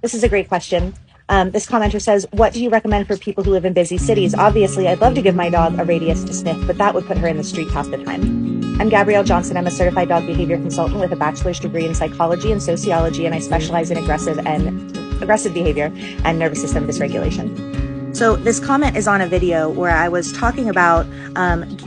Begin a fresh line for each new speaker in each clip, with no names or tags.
This is a great question. This commenter says, what do you recommend for people who live in busy cities? Obviously, I'd love to give my dog a radius to sniff, but that would put her in the street half the time. I'm Gabrielle Johnson. I'm a certified dog behavior consultant with a bachelor's degree in psychology and sociology, and I specialize in aggressive behavior and nervous system dysregulation. So this comment is on a video where I was talking about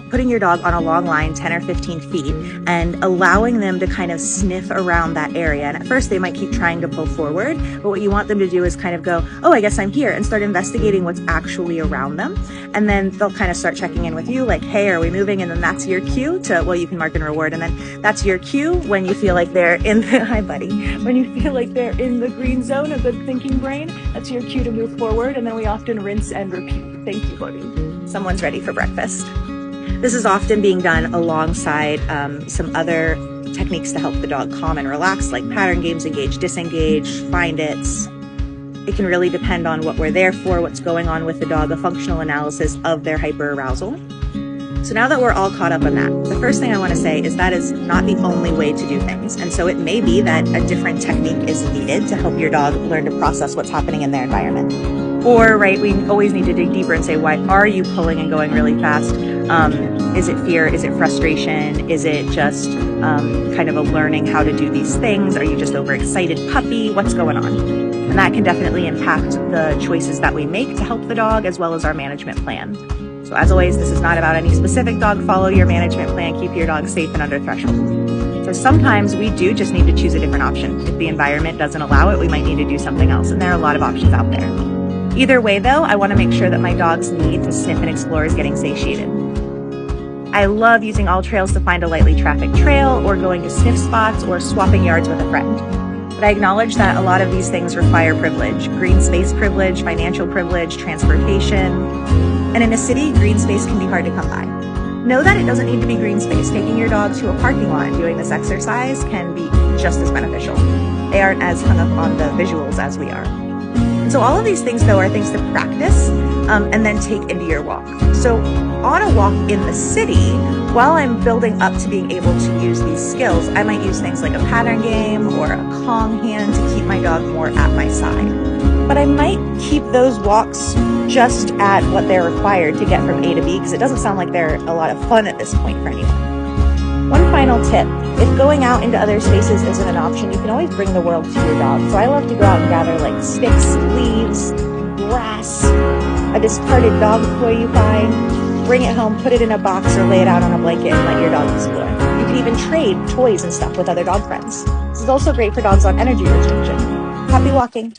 putting your dog on a long line, 10 or 15 feet, and allowing them to kind of sniff around that area. And at first they might keep trying to pull forward, but what you want them to do is kind of go, oh, I guess I'm here, and start investigating what's actually around them. And then they'll kind of start checking in with you, like, hey, are we moving? And then that's your cue to, well, you can mark and reward. And then that's your cue when you feel like they're in the, hi buddy, when you feel like they're in the green zone, a good thinking brain, that's your cue to move forward. And then we often rinse and repeat. Thank you, buddy. Someone's ready for breakfast. This is often being done alongside some other techniques to help the dog calm and relax, like pattern games, engage, disengage, find it's. It can really depend on what we're there for, what's going on with the dog, a functional analysis of their hyperarousal. So now that we're all caught up on that, the first thing I want to say is that is not the only way to do things. And so it may be that a different technique is needed to help your dog learn to process what's happening in their environment. Or, right, we always need to dig deeper and say, why are you pulling and going really fast? Is it fear? Is it frustration? Is it just kind of a learning how to do these things? Are you just overexcited puppy? What's going on? And that can definitely impact the choices that we make to help the dog, as well as our management plan. So as always, this is not about any specific dog. Follow your management plan. Keep your dog safe and under threshold. So sometimes we do just need to choose a different option. If the environment doesn't allow it, we might need to do something else. And there are a lot of options out there. Either way, though, I want to make sure that my dog's need to sniff and explore is getting satiated. I love using AllTrails to find a lightly trafficked trail, or going to sniff spots, or swapping yards with a friend. But I acknowledge that a lot of these things require privilege: green space privilege, financial privilege, transportation. And in a city, green space can be hard to come by. Know that it doesn't need to be green space. Taking your dog to a parking lot and doing this exercise can be just as beneficial. They aren't as hung up on the visuals as we are. So all of these things, though, are things to practice and then take into your walk. So on a walk in the city, while I'm building up to being able to use these skills, I might use things like a pattern game or a Kong hand to keep my dog more at my side. But I might keep those walks just at what they're required to get from A to B, because it doesn't sound like they're a lot of fun at this point for anyone. One final tip: if going out into other spaces isn't an option, you can always bring the world to your dog. So I love to go out and gather like sticks, leaves, grass, a discarded dog toy you find, bring it home, put it in a box, or lay it out on a blanket and let your dog explore. You can even trade toys and stuff with other dog friends. This is also great for dogs on energy restriction. Happy walking.